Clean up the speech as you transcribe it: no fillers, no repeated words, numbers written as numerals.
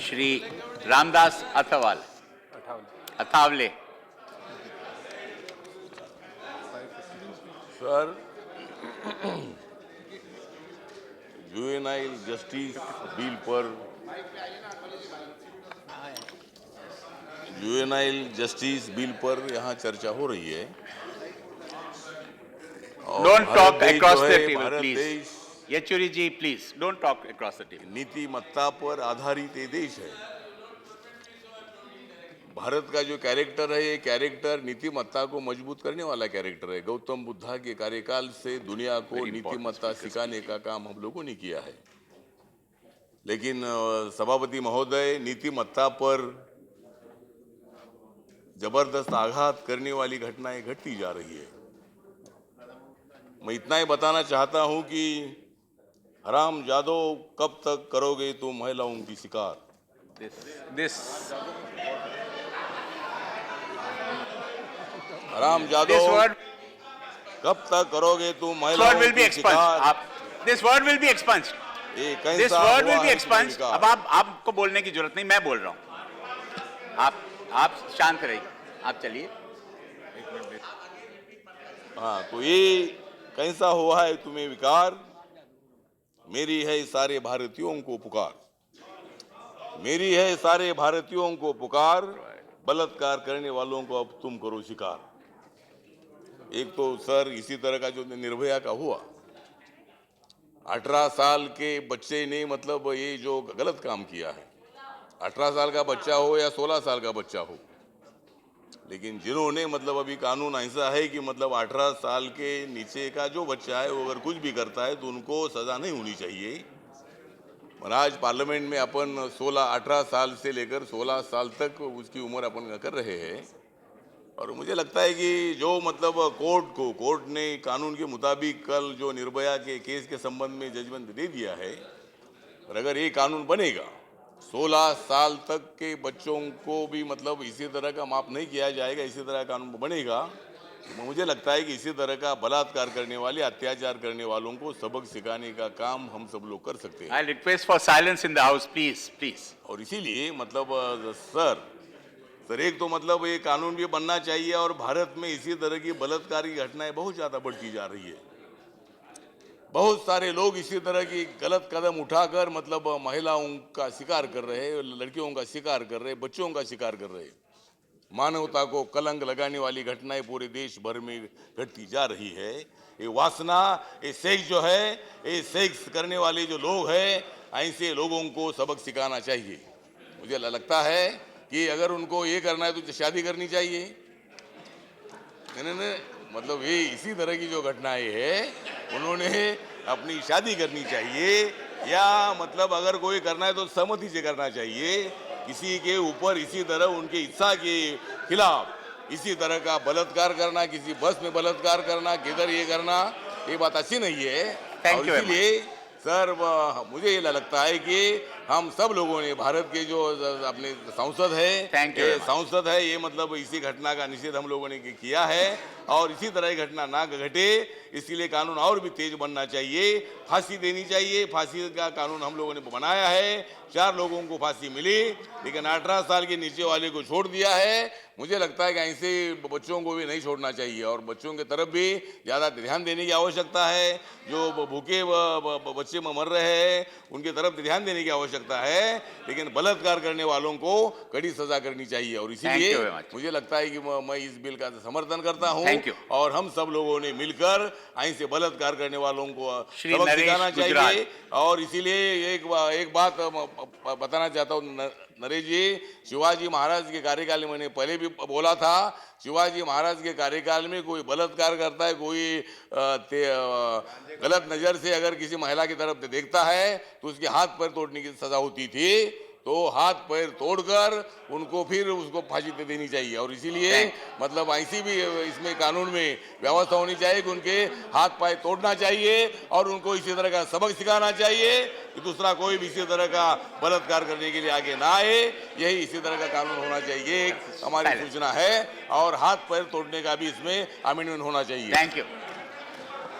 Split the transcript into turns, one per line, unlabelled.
Shri Ramdas Athawale.
Sir, juvenile justice bill पर यहाँ चर्चा हो रही है।
Don't talk across the table
Bharat
please.
देश
Yechury ji please don't talk across the table.
नीतिमत्ता पर आधारित ये देश है। भारत का जो कैरेक्टर है, ये कैरेक्टर नीतिमत्ता को मजबूत करने वाला कैरेक्टर है। गौतम बुद्धा के कार्यकाल से दुनिया को नीतिमत्ता सिखाने का काम हम लोगों ने किया है, लेकिन सभापति महोदय, नीतिमत्ता पर जबरदस्त आघात करने वाली घटनाएं घटती जा रही है। मैं इतना ही बताना चाहता हूं कि हराम जादो, कब तक करोगे तुम महिलाओं की शिकार? हराम जादो, कब तक करोगे तुम महिलाओं की शिकार?
This word will be expunged. This word will be expunged. अब आपको बोलने की जरूरत नहीं, मैं बोल रहा हूं। आप शांत रहिए, आप चलिए।
हाँ, तो ये कैसा हुआ है तुम्हें विकार? मेरी है सारे भारतीयों को पुकार, मेरी है सारे भारतीयों को पुकार, बलात्कार करने वालों को अब तुम करो शिकार। एक तो सर इसी तरह का जो निर्भया का हुआ, 18 साल के बच्चे ने मतलब ये जो गलत काम किया है, 18 साल का बच्चा हो या 16 साल का बच्चा हो, लेकिन जिन्होंने मतलब अभी कानून ऐसा है कि मतलब 18 साल के नीचे का जो बच्चा है वो अगर कुछ भी करता है तो उनको सजा नहीं होनी चाहिए। और आज पार्लियामेंट में अपन 18 साल से लेकर 16 साल तक उसकी उम्र अपन कर रहे हैं। और मुझे लगता है कि जो मतलब कोर्ट ने कानून के मुताबिक कल जो निर्भया के केस के संबंध में जजमेंट दे दिया है, और अगर ये कानून बनेगा 16 साल तक के बच्चों को भी मतलब इसी तरह का माफ नहीं किया जाएगा, इसी तरह का कानून बनेगा, तो मुझे लगता है कि इसी तरह का बलात्कार करने वाले, अत्याचार करने वालों को सबक सिखाने का काम हम सब लोग कर सकते हैं।
I request for silence in the house, please.
और इसीलिए मतलब सर एक तो मतलब ये कानून भी बनना चाहिए, और भारत में इसी तरह की बलात्कार की घटनाएं बहुत ज्यादा बढ़ती जा रही है। बहुत सारे लोग इसी तरह की गलत कदम उठाकर मतलब महिलाओं का शिकार कर रहे हैं, लड़कियों का शिकार कर रहे हैं, बच्चों का शिकार कर रहे हैं। मानवता को कलंक लगाने वाली घटनाएं पूरे देश भर में घटती जा रही है। ये वासना, ये सेक्स जो है, ये सेक्स करने वाले जो लोग हैं, ऐसे लोगों को सबक सिखाना चाहिए। मुझे लगता है कि अगर उनको ये करना है तो शादी करनी चाहिए। नहीं, मतलब ये इसी तरह की जो घटनाएं है, उन्होंने अपनी शादी करनी चाहिए, या मतलब अगर कोई करना है तो सहमति से करना चाहिए। किसी के ऊपर इसी तरह उनके इच्छा के खिलाफ इसी तरह का बलात्कार करना, किसी बस में बलात्कार करना, किधर ये करना, ये बात अच्छी नहीं है। और इसलिए सर मुझे ये लगता है कि हम सब लोगों ने, भारत के जो अपने सांसद है, ये मतलब इसी घटना का निषेध हम लोगों ने किया है, और इसी तरह की घटना ना घटे इसके लिए कानून और भी तेज बनना चाहिए। फांसी देनी चाहिए, फांसी का कानून हम लोगों ने बनाया है, 4 लोगों को फांसी मिली, लेकिन 18 साल के नीचे वाले को छोड़ दिया है। मुझे लगता है कि ऐसे बच्चों को भी नहीं छोड़ना चाहिए, और बच्चों की तरफ भी ज़्यादा ध्यान देने की आवश्यकता है। जो भूखे बच्चे मर रहे हैं उनकी तरफ ध्यान देने की आवश्यकता है, लेकिन बलात्कार करने वालों को कड़ी सजा करनी चाहिए। और इसीलिए मुझे लगता है कि मैं इस बिल का समर्थन करता हूं, और हम सब लोगों ने मिलकर ऐसे बलात्कार करने वालों को सबक सिखाना चाहिए। और इसीलिए एक बात बताना चाहता हूँ नरेश जी, शिवाजी महाराज के कार्यकाल में मैंने पहले भी बोला था, शिवाजी महाराज के कार्यकाल में कोई बलात्कार करता है, कोई गलत नजर से अगर किसी महिला की तरफ देखता है तो उसके हाथ पैर तोड़ने की सजा होती थी। तो हाथ पैर तोड़कर उनको फिर उसको फांसी दे देनी चाहिए। और इसीलिए मतलब ऐसी भी इसमें कानून में व्यवस्था होनी चाहिए कि उनके हाथ पैर तोड़ना चाहिए, और उनको इसी तरह का सबक सिखाना चाहिए कि दूसरा कोई भी इसी तरह का बलात्कार करने के लिए आगे ना आए। यही इसी तरह का कानून होना चाहिए, हमारी सूचना है, और हाथ पैर तोड़ने का भी इसमें अमेंडमेंट होना चाहिए।
Thank you.